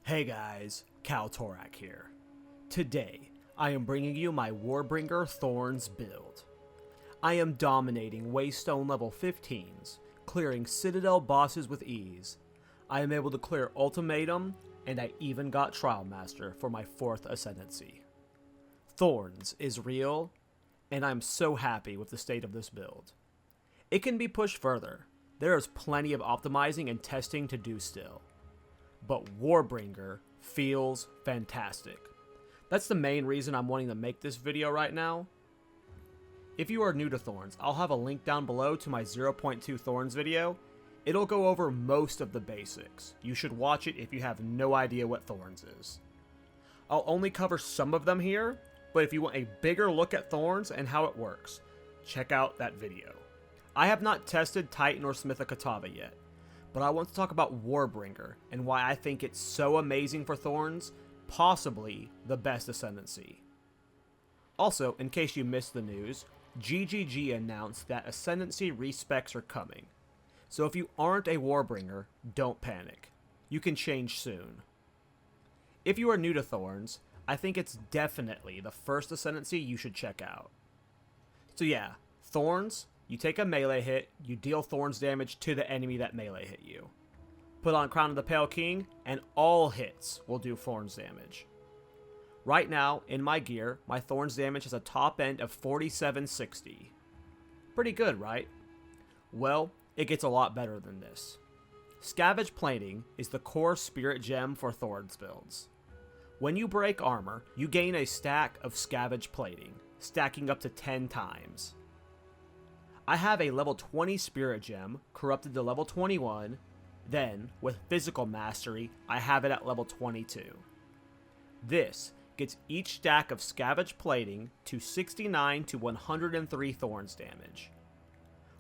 Hey guys, Kalltorak here. Today, I am bringing you my Warbringer Thorns build. I am dominating Waystone level 15s, clearing Citadel bosses with ease. I am able to clear Ultimatum, and I even got Trial Master for my 4th Ascendancy. Thorns is real, and I'm so happy with the state of this build. It can be pushed further. There is plenty of optimizing and testing to do still. But Warbringer feels fantastic. That's the main reason I'm wanting to make this video right now. If you are new to Thorns, I'll have a link down below to my 0.2 Thorns video. It'll go over most of the basics. You should watch it if you have no idea what Thorns is. I'll only cover some of them here, but if you want a bigger look at Thorns and how it works, check out that video. I have not tested Titan or Smith of Katava yet, but I want to talk about Warbringer and why I think it's so amazing for Thorns, possibly the best Ascendancy. Also, in case you missed the news, GGG announced that Ascendancy respecs are coming. So if you aren't a Warbringer, don't panic. You can change soon. If you are new to Thorns, I think it's definitely the first Ascendancy you should check out. So yeah, Thorns, you take a melee hit, you deal Thorns damage to the enemy that melee hit you. Put on Crown of the Pale King, and all hits will do Thorns damage. Right now, in my gear, my Thorns damage has a top end of 4760. Pretty good, right? Well, it gets a lot better than this. Scavenge Plating is the core spirit gem for Thorns builds. When you break armor, you gain a stack of Scavenge Plating, stacking up to 10 times. I have a level 20 spirit gem, corrupted to level 21, then, with physical mastery, I have it at level 22. This gets each stack of Scavenge Plating to 69 to 103 Thorns damage.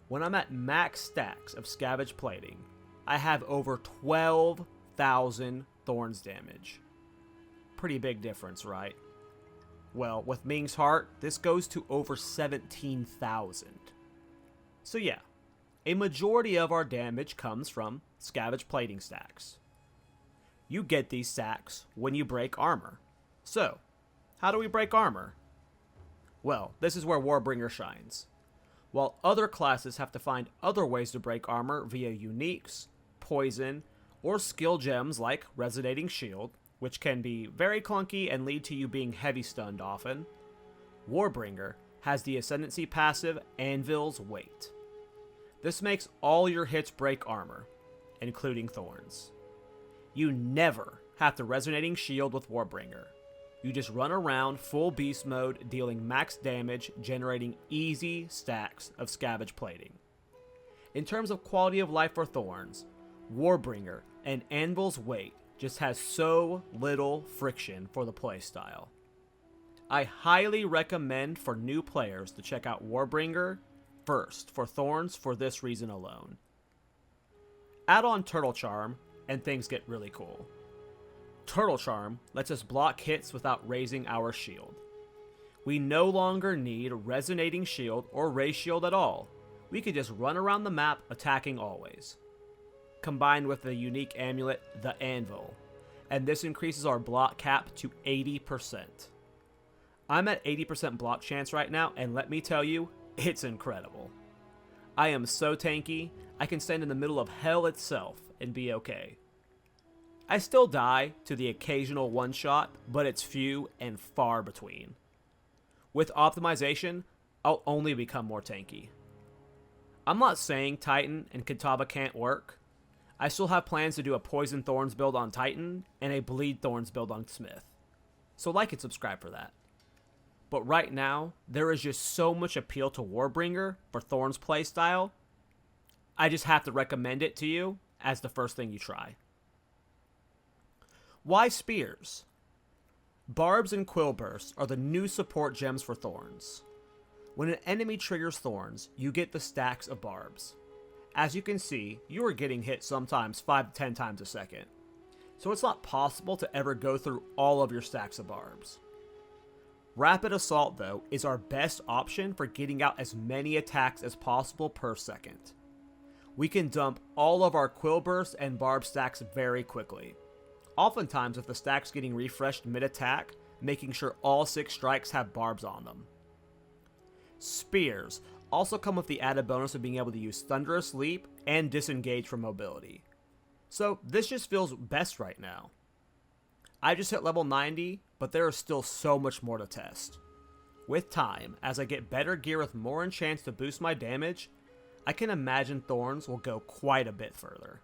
When I'm at max stacks of Scavenge Plating, I have over 12,000 Thorns damage. Pretty big difference, right? Well, with Ming's Heart, this goes to over 17,000. So yeah, a majority of our damage comes from Scavenge Plating stacks. You get these stacks when you break armor. So, how do we break armor? Well, this is where Warbringer shines. While other classes have to find other ways to break armor via uniques, poison, or skill gems like Resonating Shield, which can be very clunky and lead to you being heavy stunned often, Warbringer has the Ascendancy passive Anvil's Weight. This makes all your hits break armor, including Thorns. You never have to Resonating Shield with Warbringer. You just run around full beast mode, dealing max damage, generating easy stacks of Scavenge Plating. In terms of quality of life for Thorns, Warbringer and Anvil's Weight just has so little friction for the playstyle. I highly recommend for new players to check out Warbringer first for Thorns for this reason alone. Add on Turtle Charm, and things get really cool. Turtle Charm lets us block hits without raising our shield. We no longer need Resonating Shield or Ray Shield at all. We can just run around the map attacking always. Combined with the unique amulet, the Anvil, and this increases our block cap to 80%. I'm at 80% block chance right now, and let me tell you, it's incredible. I am so tanky, I can stand in the middle of hell itself and be okay. I still die to the occasional one-shot, but it's few and far between. With optimization, I'll only become more tanky. I'm not saying Titan and Katava can't work. I still have plans to do a Poison Thorns build on Titan and a Bleed Thorns build on Smith. So like and subscribe for that. But right now, there is just so much appeal to Warbringer for Thorns playstyle, I just have to recommend it to you as the first thing you try. Why Spears? Barbs and Quill Bursts are the new support gems for Thorns. When an enemy triggers Thorns, you get the stacks of Barbs. As you can see, you are getting hit sometimes 5 to 10 times a second. So it's not possible to ever go through all of your stacks of Barbs. Rapid Assault, though, is our best option for getting out as many attacks as possible per second. We can dump all of our Quill Bursts and Barb stacks very quickly. oftentimes with the stacks getting refreshed mid-attack, making sure all 6 strikes have barbs on them. Spears also come with the added bonus of being able to use Thunderous Leap and Disengage for mobility. So this just feels best right now. I just hit level 90, but there is still so much more to test. With time, as I get better gear with more enchants to boost my damage, I can imagine Thorns will go quite a bit further.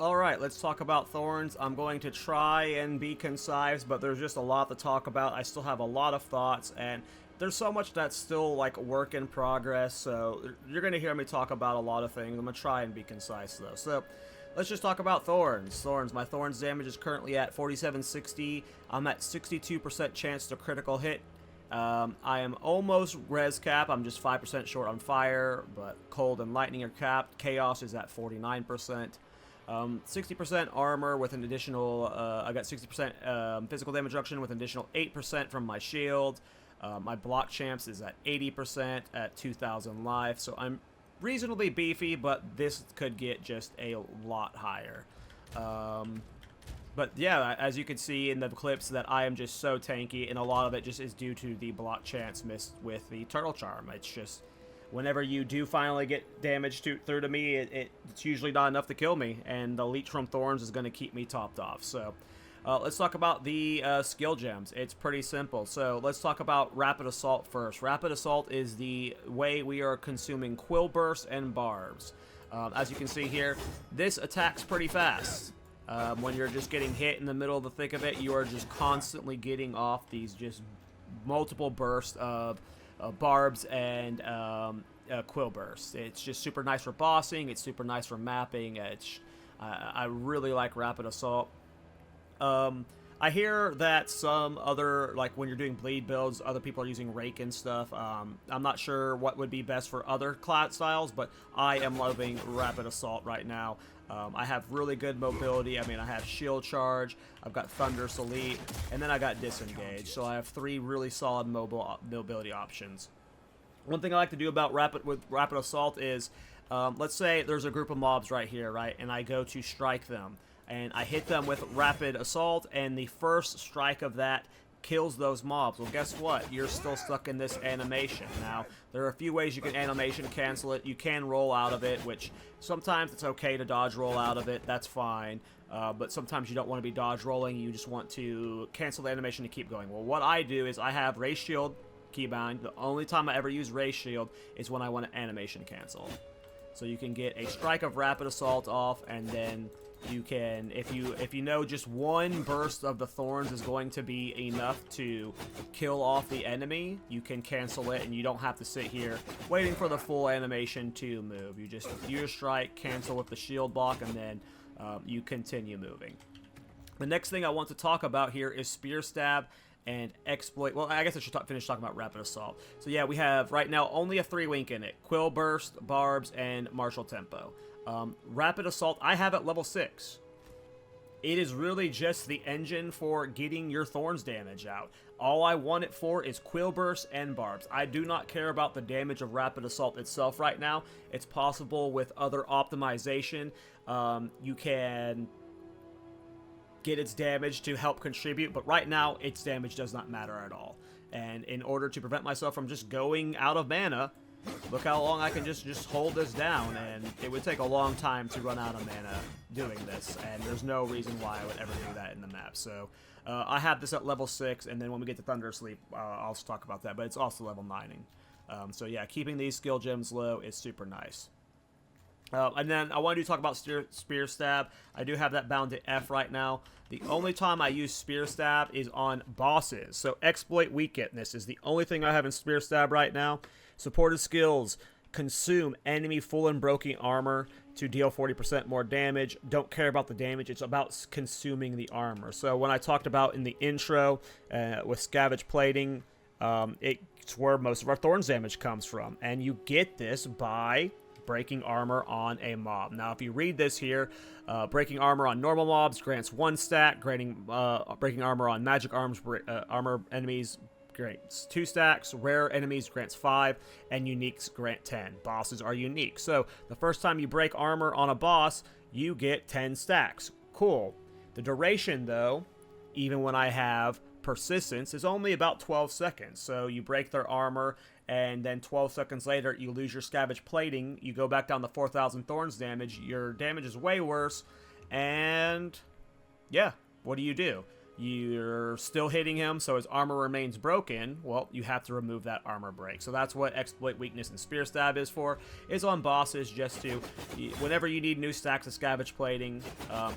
Alright, let's talk about Thorns. I'm going to try and be concise, but there's just a lot to talk about. I still have a lot of thoughts, and there's so much that's still like work in progress, so you're going to hear me talk about a lot of things. I'm going to try and be concise though. So let's just talk about Thorns. My Thorns damage is currently at 4760. I'm at 62% chance to critical hit. I am almost res cap. I'm just 5% short on fire, but cold and lightning are capped. Chaos is at 49%. 60% armor with an additional, I got 60% physical damage reduction with an additional 8% from my shield. My block champs is at 80% at 2,000 life, so I'm reasonably beefy, but this could get just a lot higher. But yeah, as you can see in the clips, that I am just so tanky, and a lot of it just is due to the block chance missed with the Turtle Charm. It's just, whenever you do finally get damage through to me, it's usually not enough to kill me, and the Leech from Thorns is going to keep me topped off. So let's talk about the skill gems. It's pretty simple. So let's talk about Rapid Assault first. Rapid Assault is the way we are consuming Quill Burst and Barbs. As you can see here, this attacks pretty fast. When you're just getting hit in the middle of the thick of it, you are just constantly getting off these just multiple bursts of barbs and quill bursts. It's just super nice for bossing. It's super nice for mapping. I really like Rapid Assault. I hear that some other, like when you're doing bleed builds, other people are using Rake and stuff. I'm not sure what would be best for other class styles, but I am loving Rapid Assault right now. I have really good mobility. I mean, I have Shield Charge, I've got Thunderous Leap, and then I got Disengage. So I have 3 really solid mobility options. One thing I like to do about Rapid Assault is, let's say there's a group of mobs right here, right? And I go to strike them. And I hit them with Rapid Assault, and the first strike of that kills those mobs. Well, guess what? You're still stuck in this animation. Now, there are a few ways you can animation cancel it. You can roll out of it, which sometimes it's okay to dodge roll out of it. That's fine. But sometimes you don't want to be dodge rolling. You just want to cancel the animation to keep going. Well, what I do is I have Ray Shield keybind. The only time I ever use Ray Shield is when I want to animation cancel. So you can get a strike of Rapid Assault off, and then you can, if you know just one burst of the Thorns is going to be enough to kill off the enemy, you can cancel it, and you don't have to sit here waiting for the full animation to move. You just do your strike, cancel with the shield block, and then you continue moving. The next thing I want to talk about here is Spear Stab and Exploit. Well, I guess I should finish talking about Rapid Assault. So yeah, we have right now only a 3-wink in it. Quill Burst, Barbs, and Martial Tempo. Rapid Assault, I have at level 6. It is really just the engine for getting your Thorns damage out. All I want it for is Quill Burst and Barbs. I do not care about the damage of Rapid Assault itself right now. It's possible with other optimization. You can get its damage to help contribute, but right now its damage does not matter at all. And in order to prevent myself from just going out of mana, look how long I can just hold this down, and it would take a long time to run out of mana doing this, and there's no reason why I would ever do that in the map. So I have this at level 6, and then when we get to Thunderous Sleep, I'll talk about that, but it's also level 9ing. So yeah, keeping these skill gems low is super nice. And then I wanted to talk about Spear Stab. I do have that bound to F right now. The only time I use Spear Stab is on bosses. So Exploit Weakness is the only thing I have in Spear Stab right now. Supported skills: consume enemy full and broken armor to deal 40% more damage. Don't care about the damage. It's about consuming the armor. So when I talked about in the intro with Scavenge Plating, it's where most of our Thorns damage comes from. And you get this by breaking armor on a mob. Now, if you read this here, breaking armor on normal mobs grants 1 stat, breaking armor on magic armor enemies grants 2 stacks, rare enemies grants 5, and uniques grant 10. Bosses are unique. So the first time you break armor on a boss, you get 10 stacks. cool. The duration, though, even when I have persistence, is only about 12 seconds. So you break their armor, and then 12 seconds later, you lose your scavenge plating. You go back down to 4,000 thorns damage. Your damage is way worse. And yeah, what do? You're still hitting him, so his armor remains broken. Well, you have to remove that armor break. So that's what Exploit Weakness and Spear Stab is for. Is on bosses, just to, whenever you need new stacks of scavenge plating,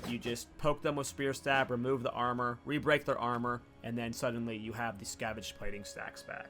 you just poke them with Spear Stab, remove the armor, re-break their armor, and then suddenly you have the scavenge plating stacks back.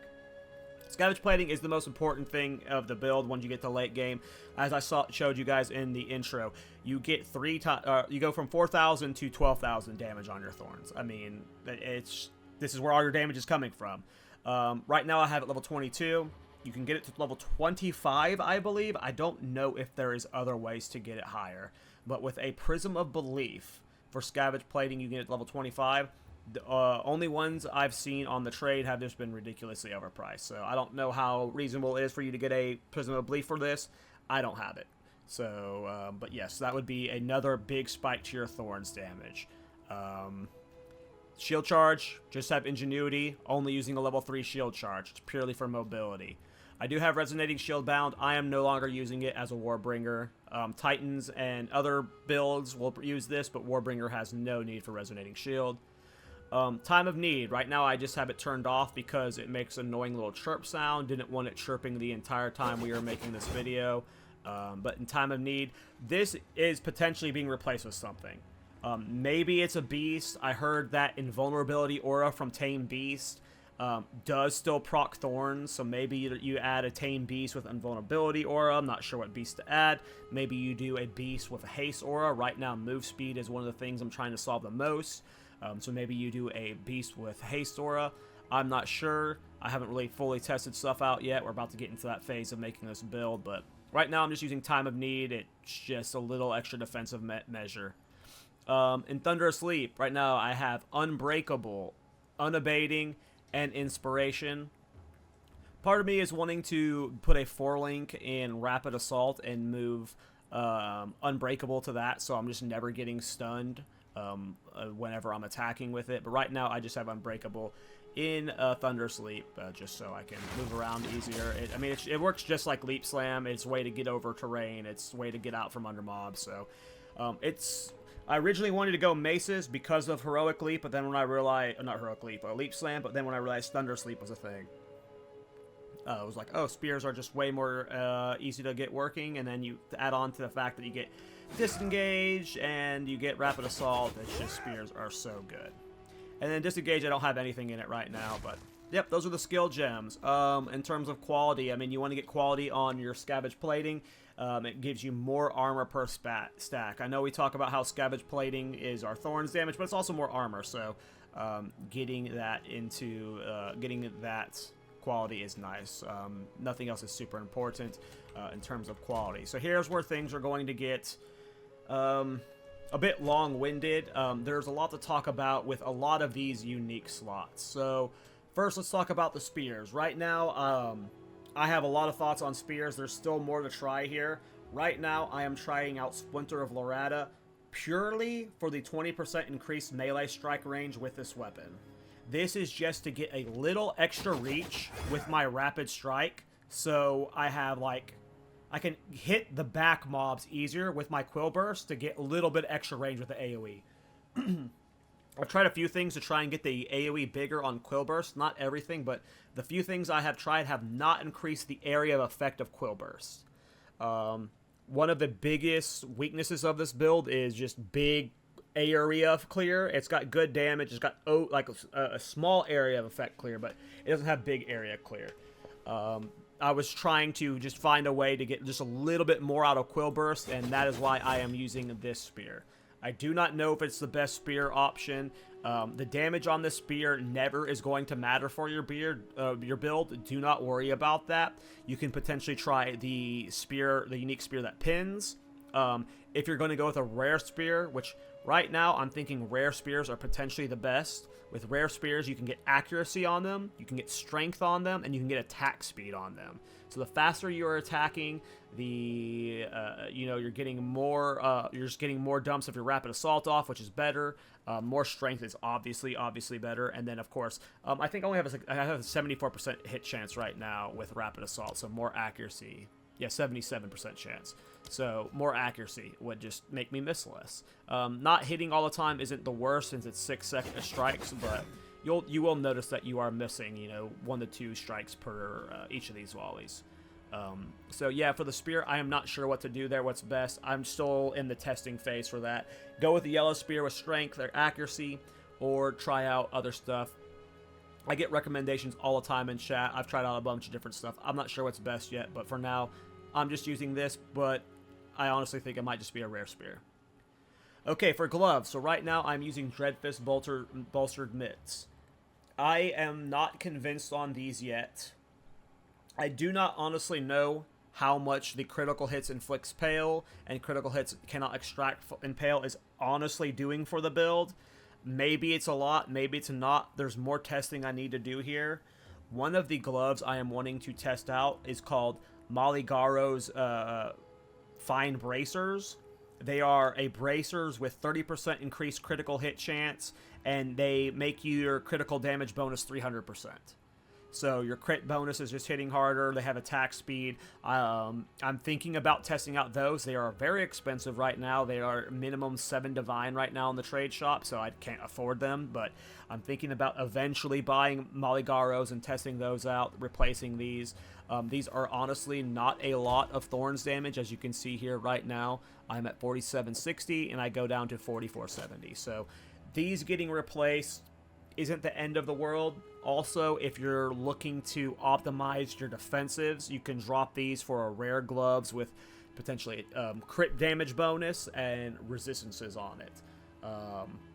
Scavenge plating is the most important thing of the build when you get to late game. As I showed you guys in the intro, you get you go from 4,000 to 12,000 damage on your thorns. I mean, this is where all your damage is coming from. Right now I have it level 22. You can get it to level 25, I believe. I don't know if there is other ways to get it higher, but with a Prism of Belief for scavenge plating, you get it to level 25. The only ones I've seen on the trade have just been ridiculously overpriced. So I don't know how reasonable it is for you to get a Prism of Belief for this. I don't have it. So, but yes, that would be another big spike to your Thorns damage. Shield Charge, just have Ingenuity, only using a level 3 Shield Charge. It's purely for mobility. I do have Resonating Shield Bound. I am no longer using it as a Warbringer. Titans and other builds will use this, but Warbringer has no need for Resonating Shield. Time of Need. Right now I just have it turned off because it makes an annoying little chirp sound. Didn't want it chirping the entire time we were making this video. But in Time of Need, this is potentially being replaced with something. Maybe it's a beast. I heard that Invulnerability Aura from Tame Beast does still proc Thorns, so maybe you add a Tame Beast with Invulnerability Aura. I'm not sure what beast to add. Maybe you do a beast with a Haste Aura. Right now move speed is one of the things I'm trying to solve the most. So maybe you do a beast with Haste Aura. I'm not sure. I haven't really fully tested stuff out yet. We're about to get into that phase of making this build, but right now I'm just using Time of Need. It's just a little extra defensive measure. In Thunder Asleep, right now I have Unbreakable, Unabating, and Inspiration. Part of me is wanting to put a 4-link in Rapid Assault and move Unbreakable to that, so I'm just never getting stunned whenever I'm attacking with it. But right now I just have Unbreakable in Thunder Sleep, just so I can move around easier. It works just like Leap Slam. It's a way to get over terrain. It's a way to get out from under mobs. So I originally wanted to go Maces because of Heroic Leap, but then when I realized, not Heroic Leap, Leap Slam, but then when I realized Thunder Sleep was a thing, I was like, oh, spears are just way more easy to get working, and then you add on to the fact that you get Disengage and you get Rapid Assault. It's just spears are so good. And then Disengage, I don't have anything in it right now, but yep, those are the skill gems. In terms of quality, I mean, you want to get quality on your Scavenge Plating. It gives you more armor per stack. I know we talk about how Scavenge Plating is our Thorns damage, but it's also more armor, so getting that quality is nice. Nothing else is super important in terms of quality. So here's where things are going to get a bit long-winded. There's a lot to talk about with a lot of these unique slots. So first, let's talk about the spears. Right now, I have a lot of thoughts on spears. There's still more to try here. Right now, I am trying out Splinter of Lorata purely for the 20% increased melee strike range with this weapon. This is just to get a little extra reach with my Rapid Strike, so I have, I can hit the back mobs easier with my Quill Burst to get a little bit extra range with the AoE. I've tried a few things to try and get the AoE bigger on Quill Burst. Not everything, but the few things I have tried have not increased the area of effect of Quill Burst. One of the biggest weaknesses of this build is just big area of clear. It's got good damage. It's got a small area of effect clear, but it doesn't have big area clear. I was trying to just find a way to get just a little bit more out of Quill Burst, and that is why I am using this spear. I do not know if it's the best spear option. The damage on this spear never is going to matter for your build. Do not worry about that. You can potentially try the unique spear that pins. If you're going to go with a rare spear, which Right now, I'm thinking rare spears are potentially the best. With rare spears, you can get accuracy on them, you can get strength on them, and you can get attack speed on them. So the faster you're attacking, the you're getting more. You're just getting more dumps of your rapid assault off, which is better. More strength is obviously better, and then of course, I think I only have I have a 74% hit chance right now with rapid assault, so more accuracy. Yeah, 77% chance. So more accuracy would just make me miss less. Not hitting all the time isn't the worst since it's 6-second strikes, but you will notice that you are missing, 1 to 2 strikes per each of these volleys. So yeah, for the spear, I am not sure what to do there, what's best. I'm still in the testing phase for that. Go with the yellow spear with strength or accuracy, or try out other stuff. I get recommendations all the time in chat. I've tried out a bunch of different stuff. I'm not sure what's best yet, but for now, I'm just using this, but I honestly think it might just be a rare spear. Okay, for gloves. So right now, I'm using Dreadfist bolstered mitts. I am not convinced on these yet. I do not honestly know how much the critical hits inflicts Pale and critical hits cannot extract Impale is honestly doing for the build. Maybe it's a lot, maybe it's not. There's more testing I need to do here. One of the gloves I am wanting to test out is called Maligaro's Fine Bracers. They are a bracers with 30% increased critical hit chance, and they make your critical damage bonus 300%. So your crit bonus is just hitting harder. They have attack speed. I'm thinking about testing out those. They are very expensive right now. They are minimum 7 divine right now in the trade shop, so I can't afford them. But I'm thinking about eventually buying Maligaros and testing those out, replacing these. These are honestly not a lot of Thorns damage, as you can see here right now. I'm at 4760, and I go down to 4470. So these getting replaced isn't the end of the world. Also, if you're looking to optimize your defensives, you can drop these for a rare gloves with potentially crit damage bonus and resistances on it.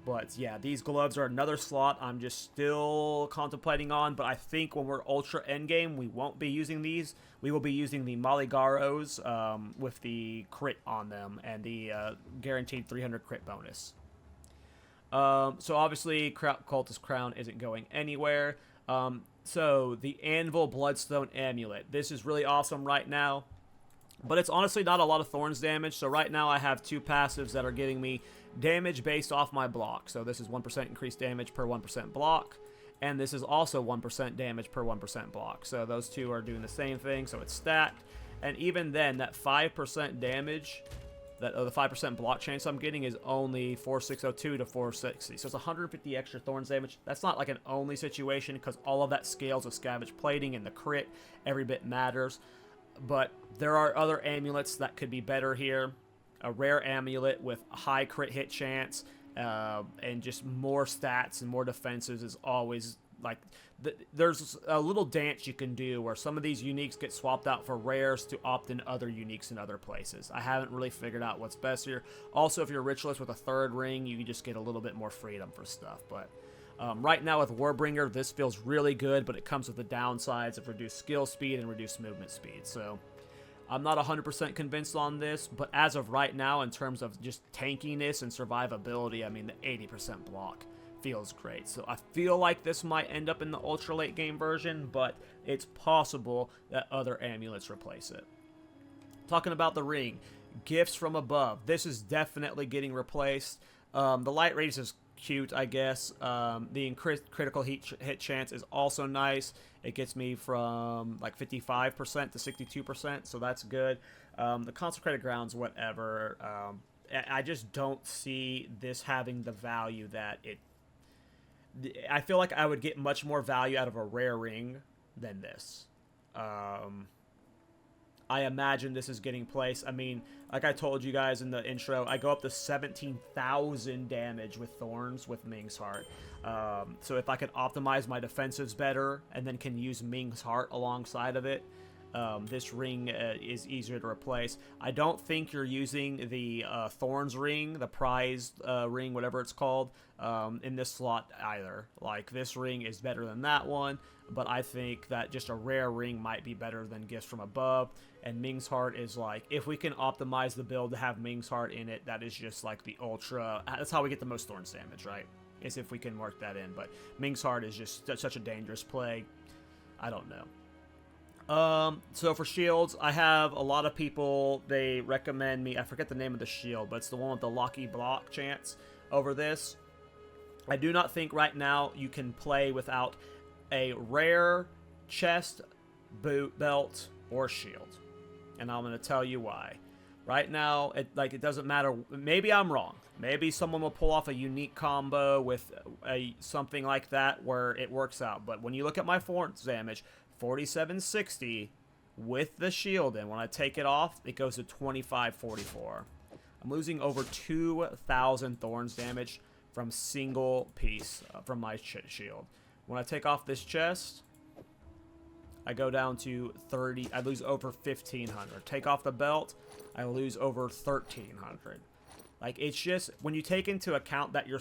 But yeah, these gloves are another slot I'm just still contemplating on, but I think when we're ultra endgame, we won't be using these. We will be using the Maligaros with the crit on them and the guaranteed 300 crit bonus. So obviously, Cultist Crown isn't going anywhere. So the Anvil Bloodstone Amulet. This is really awesome right now, but it's honestly not a lot of Thorns damage. So right now I have 2 passives that are giving me damage based off my block. So this is 1% increased damage per 1% block, and this is also 1% damage per 1% block. So those 2 are doing the same thing, so it's stacked. And even then, that 5% damage, the 5% block chance I'm getting is only 4602 to 460. So it's 150 extra Thorns damage. That's not like an only situation, because all of that scales with Scavenge Plating and the crit. Every bit matters. But there are other amulets that could be better here. A rare amulet with a high crit hit chance and just more stats and more defenses is always like... There's a little dance you can do where some of these uniques get swapped out for rares to opt in other uniques in other places. I haven't really figured out what's best here. Also, if you're a ritualist with a 3rd ring, you just get a little bit more freedom for stuff. But right now with Warbringer, this feels really good, but it comes with the downsides of reduced skill speed and reduced movement speed. So I'm not 100% convinced on this, but as of right now, in terms of just tankiness and survivability, I mean, the 80% block feels great. So I feel like this might end up in the ultra late game version, but it's possible that other amulets replace it. Talking about the ring, Gifts from Above. This is definitely getting replaced. The light radius is cute, I guess. The critical hit chance is also nice. It gets me from like 55% to 62%, so that's good. The Consecrated Grounds, whatever. I just don't see this having the value that it... I feel like I would get much more value out of a rare ring than this. I imagine this is getting placed. I mean, like I told you guys in the intro, I go up to 17,000 damage with Thorns with Ming's Heart. So if I could optimize my defensives better and then can use Ming's Heart alongside of it, This ring is easier to replace. I don't think you're using the Thorns ring, the prized ring, whatever it's called, in this slot either. Like, this ring is better than that one, but I think that just a rare ring might be better than Gifts from Above. And Ming's Heart is like, if we can optimize the build to have Ming's Heart in it, that is just like the ultra. That's how we get the most Thorns damage, right? Is if we can work that in. But Ming's Heart is just such a dangerous play. I don't know. So for shields, I have a lot of people, they recommend me, I forget the name of the shield, but it's the one with the Lucky Block chance over this. I do not think right now you can play without a rare chest, boot, belt, or shield. And I'm going to tell you why. Right now, it doesn't matter. Maybe I'm wrong. Maybe someone will pull off a unique combo with something like that where it works out. But when you look at my Thorns damage, 4760 with the shield, and when I take it off, it goes to 2544. I'm losing over 2,000 Thorns damage from single piece from my shield. When I take off this chest, I go down to 30. I lose over 1,500. Take off the belt, I lose over 1,300. Like, it's just, when you take into account that your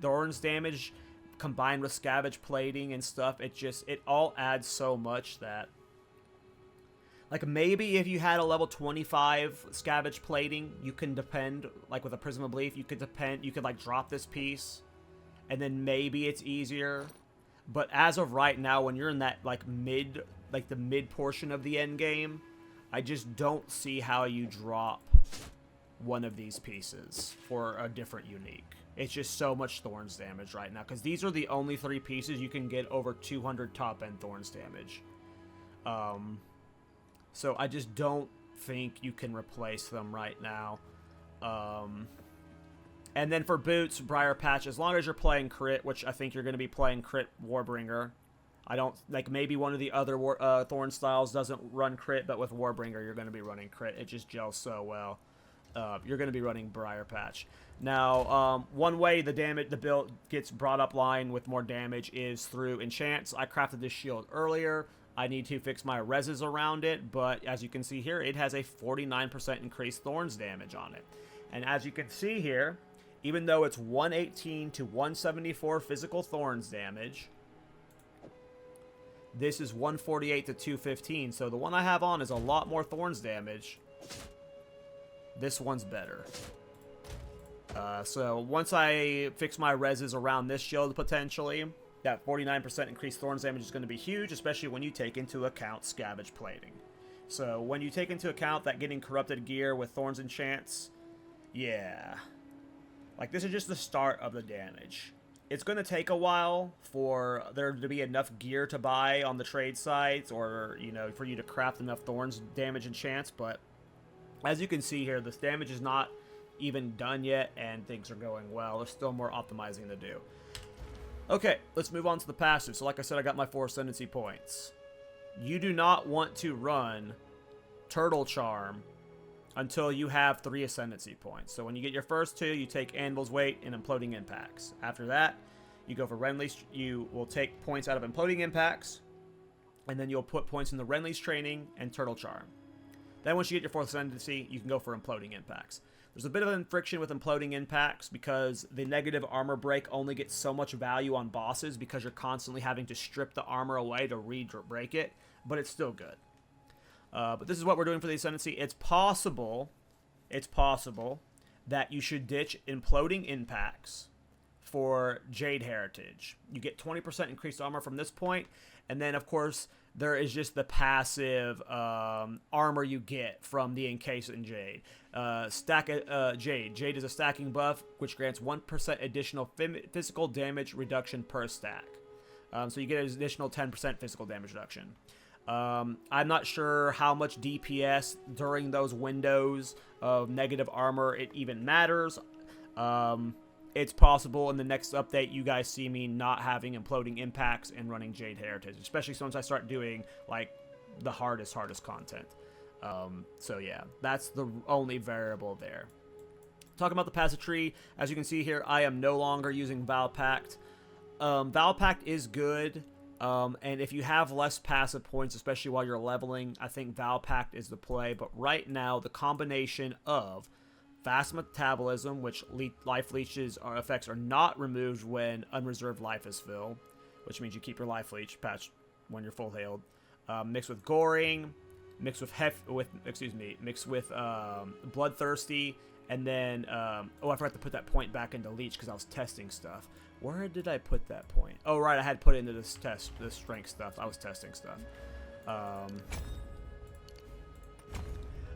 Thorns damage combined with scavenge plating and stuff, it all adds so much that, like, maybe if you had a level 25 scavenge plating, you can depend, like with a Prism of Belief, you could like drop this piece, and then maybe it's easier. But as of right now, when you're in that the mid portion of the end game, I just don't see how you drop one of these pieces for a different unique. It's just so much Thorns damage right now, because these are the only 3 pieces you can get over 200 top end Thorns damage. So I just don't think you can replace them right now. And then for boots, Briar Patch, as long as you're playing crit, which I think you're going to be playing crit Warbringer. I don't, like, maybe one of the other Thorn styles doesn't run crit, but with Warbringer, you're going to be running crit. It just gels so well. You're going to be running Briar Patch. Now, one way the build gets brought up line with more damage is through enchants. I crafted this shield earlier. I need to fix my reses around it, but as you can see here, it has a 49% increased Thorns damage on it. And as you can see here, even though it's 118 to 174 physical Thorns damage, this is 148 to 215, so the one I have on is a lot more Thorns damage. This one's better. So once I fix my reses around this shield, potentially, that 49% increased Thorns damage is going to be huge, especially when you take into account scavenge plating. So when you take into account that getting corrupted gear with Thorns enchants, yeah. Like, this is just the start of the damage. It's going to take a while for there to be enough gear to buy on the trade sites, or, you know, for you to craft enough Thorns damage enchants, but as you can see here, this damage is not even done yet, and things are going well. There's still more optimizing to do. Okay, let's move on to the passive. So like I said, I got my 4 Ascendancy points. You do not want to run Turtle Charm until you have 3 Ascendancy points. So when you get your first 2, you take Anvil's Weight and Imploding Impacts. After that, you go for Renly's. You will take points out of Imploding Impacts, and then you'll put points in the Renly's Training and Turtle Charm. Then once you get your 4th Ascendancy, you can go for Imploding Impacts. There's a bit of friction with Imploding Impacts because the negative armor break only gets so much value on bosses because you're constantly having to strip the armor away to re-break it, but it's still good. But this is what we're doing for the Ascendancy. It's possible that you should ditch Imploding Impacts for Jade Heritage. You get 20% increased armor from this point, and then, of course, there is just the passive armor you get from the Encase in Jade. Jade. Jade is a stacking buff, which grants 1% additional physical damage reduction per stack. So you get an additional 10% physical damage reduction. I'm not sure how much DPS during those windows of negative armor it even matters. It's possible in the next update you guys see me not having Imploding Impacts and running Jade Heritage, especially once I start doing, like, the hardest content. So yeah, that's the only variable there. Talking about the passive tree, as you can see here, I am no longer using Valpact. Valpact is good And if you have less passive points, especially while you're leveling, I think Val Pact is the play. But right now, the combination of fast metabolism, which life leeches effects are not removed when unreserved life is filled, which means you keep your life leech patch when you're full healed, mixed with goring, mixed with bloodthirsty, and then oh, I forgot to put that point back into leech because I was testing stuff. Where did I put that point? Oh, right, I had put it into this strength stuff. I was testing stuff.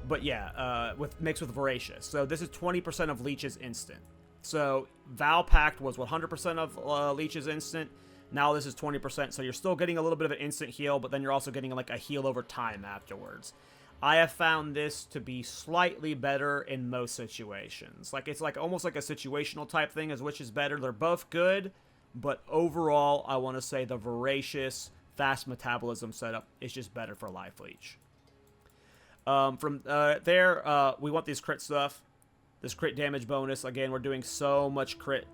But yeah, mixed with Voracious. So this is 20% of leeches instant. So Val Pact was 100% of leeches instant. Now this is 20%, so you're still getting a little bit of an instant heal, but then you're also getting like a heal over time afterwards. I have found this to be slightly better in most situations. Like, it's like almost like a situational type thing, as which is better. They're both good, but overall, I want to say the Voracious fast metabolism setup is just better for life leech. From there, we want these crit stuff. This crit damage bonus. Again, we're doing so much crit.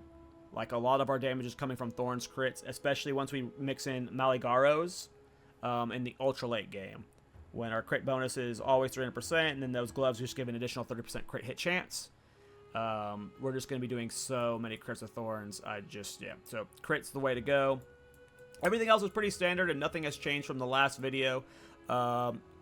Like, a lot of our damage is coming from Thorns crits, especially once we mix in Maligaros in the ultra late game, when our crit bonus is always 300%, and then those gloves just give an additional 30% crit hit chance. We're just going to be doing so many crits of Thorns. So crit's the way to go. Everything else is pretty standard, and nothing has changed from the last video.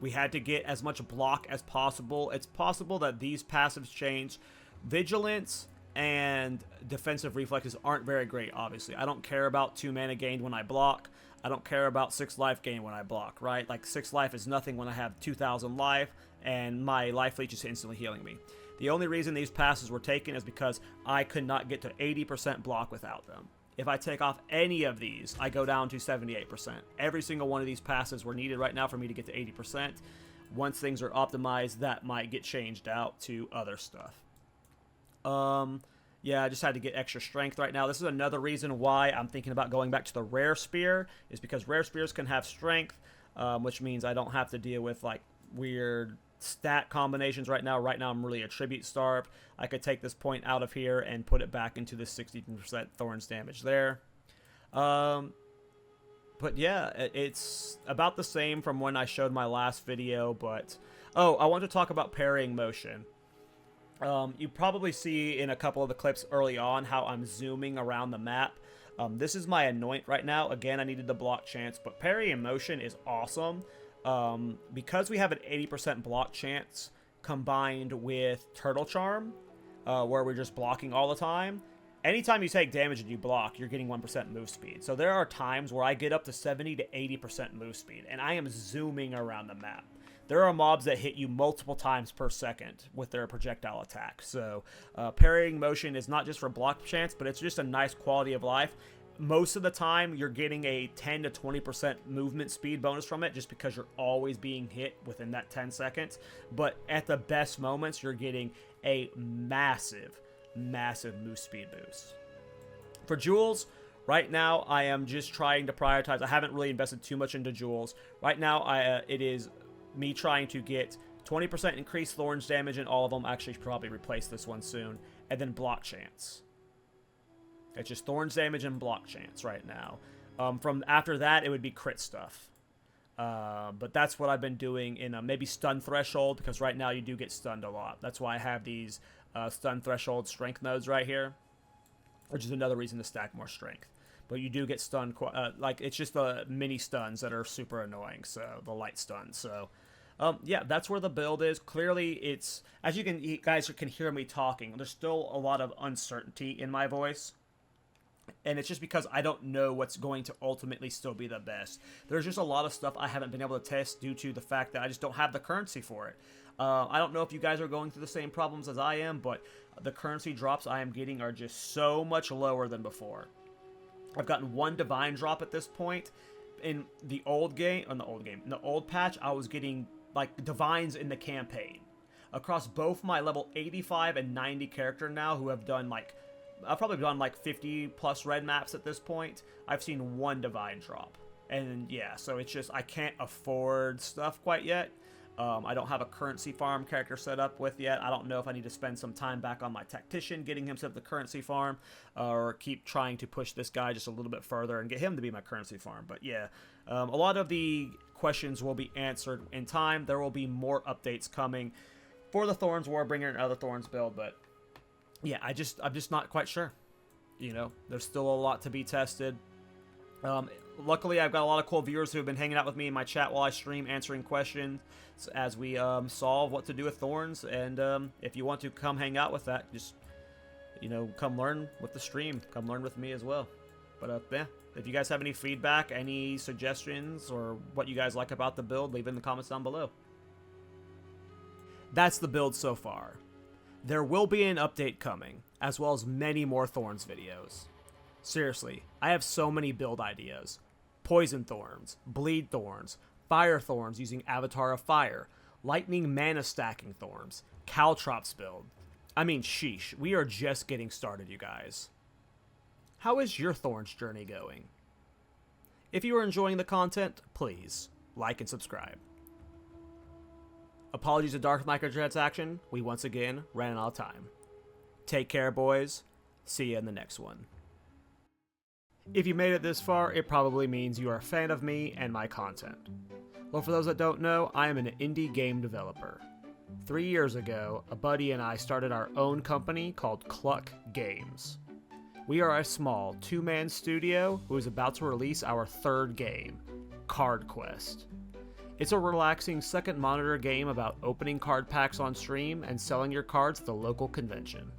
We had to get as much block as possible. It's possible that these passives change. Vigilance and defensive reflexes aren't very great, obviously. I don't care about 2 mana gained when I block. I don't care about 6 life gain when I block, right? Like, 6 life is nothing when I have 2,000 life, and my life leech is instantly healing me. The only reason these passes were taken is because I could not get to 80% block without them. If I take off any of these, I go down to 78%. Every single one of these passes were needed right now for me to get to 80%. Once things are optimized, that might get changed out to other stuff. Yeah, I just had to get extra strength right now. This is another reason why I'm thinking about going back to the Rare Spear, is because Rare Spears can have strength, which means I don't have to deal with, like, weird stat combinations right now. Right now, I'm really attribute starved. I could take this point out of here and put it back into the 60% Thorns damage there. But yeah, it's about the same from when I showed my last video, but... Oh, I want to talk about parrying motion. You probably see in a couple of the clips early on how I'm zooming around the map. This is my Anoint right now. Again, I needed the block chance, but parry in motion is awesome. Because we have an 80% block chance combined with Turtle Charm, where we're just blocking all the time, anytime you take damage and you block, you're getting 1% move speed. So there are times where I get up to 70 to 80% move speed, and I am zooming around the map. There are mobs that hit you multiple times per second with their projectile attack. So parrying motion is not just for block chance, but it's just a nice quality of life. Most of the time, you're getting a 10 to 20% movement speed bonus from it, just because you're always being hit within that 10 seconds. But at the best moments, you're getting a massive, massive move speed boost. For jewels, right now, I am just trying to prioritize. I haven't really invested too much into jewels. Right now, it is me trying to get 20% increased Thorns damage in all of them. Actually, probably replace this one soon. And then block chance. It's just Thorns damage and block chance right now. From after that, it would be crit stuff. But that's what I've been doing in maybe stun threshold, because right now you do get stunned a lot. That's why I have these stun threshold strength nodes right here, which is another reason to stack more strength. But you do get stunned, like, it's just the mini stuns that are super annoying, so the light stuns. So yeah, that's where the build is. Clearly, it's, as you guys can hear me talking, there's still a lot of uncertainty in my voice. And it's just because I don't know what's going to ultimately still be the best. There's just a lot of stuff I haven't been able to test due to the fact that I just don't have the currency for it. I don't know if you guys are going through the same problems as I am, but the currency drops I am getting are just so much lower than before. I've gotten 1 divine drop at this point. In the old patch, I was getting, like, divines in the campaign. Across both my level 85 and 90 character now, who have done, like, I've probably done like 50 plus red maps at this point, I've seen 1 divine drop. And yeah, so it's just, I can't afford stuff quite yet. I don't have a currency farm character set up with yet. I don't know if I need to spend some time back on my tactician, getting him set up the currency farm, or keep trying to push this guy just a little bit further and get him to be my currency farm. But yeah, a lot of the questions will be answered in time. There will be more updates coming for the Thorns Warbringer and other Thorns build, but yeah, I'm just not quite sure. You know, there's still a lot to be tested. Luckily, I've got a lot of cool viewers who have been hanging out with me in my chat while I stream, answering questions as we solve what to do with Thorns. And if you want to come hang out with that, just, you know, come learn with the stream. Come learn with me as well. But yeah, if you guys have any feedback, any suggestions, or what you guys like about the build, leave it in the comments down below. That's the build so far. There will be an update coming, as well as many more Thorns videos. Seriously, I have so many build ideas. Poison Thorns, Bleed Thorns, Fire Thorns using Avatar of Fire, Lightning Mana Stacking Thorns, Caltrops build. I mean, sheesh, we are just getting started, you guys. How is your Thorns journey going? If you are enjoying the content, please like and subscribe. Apologies to Dark Microtransaction, we once again ran out of time. Take care, boys. See you in the next one. If you made it this far, it probably means you are a fan of me and my content. Well, for those that don't know, I am an indie game developer. 3 years ago, a buddy and I started our own company called Cluck Games. We are a small 2-man studio who is about to release our 3rd game, Card Quest. It's a relaxing second monitor game about opening card packs on stream and selling your cards at the local convention.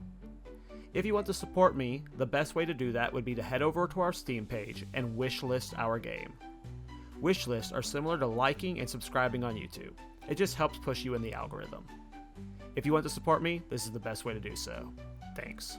If you want to support me, the best way to do that would be to head over to our Steam page and wishlist our game. Wishlists are similar to liking and subscribing on YouTube. It just helps push you in the algorithm. If you want to support me, this is the best way to do so. Thanks.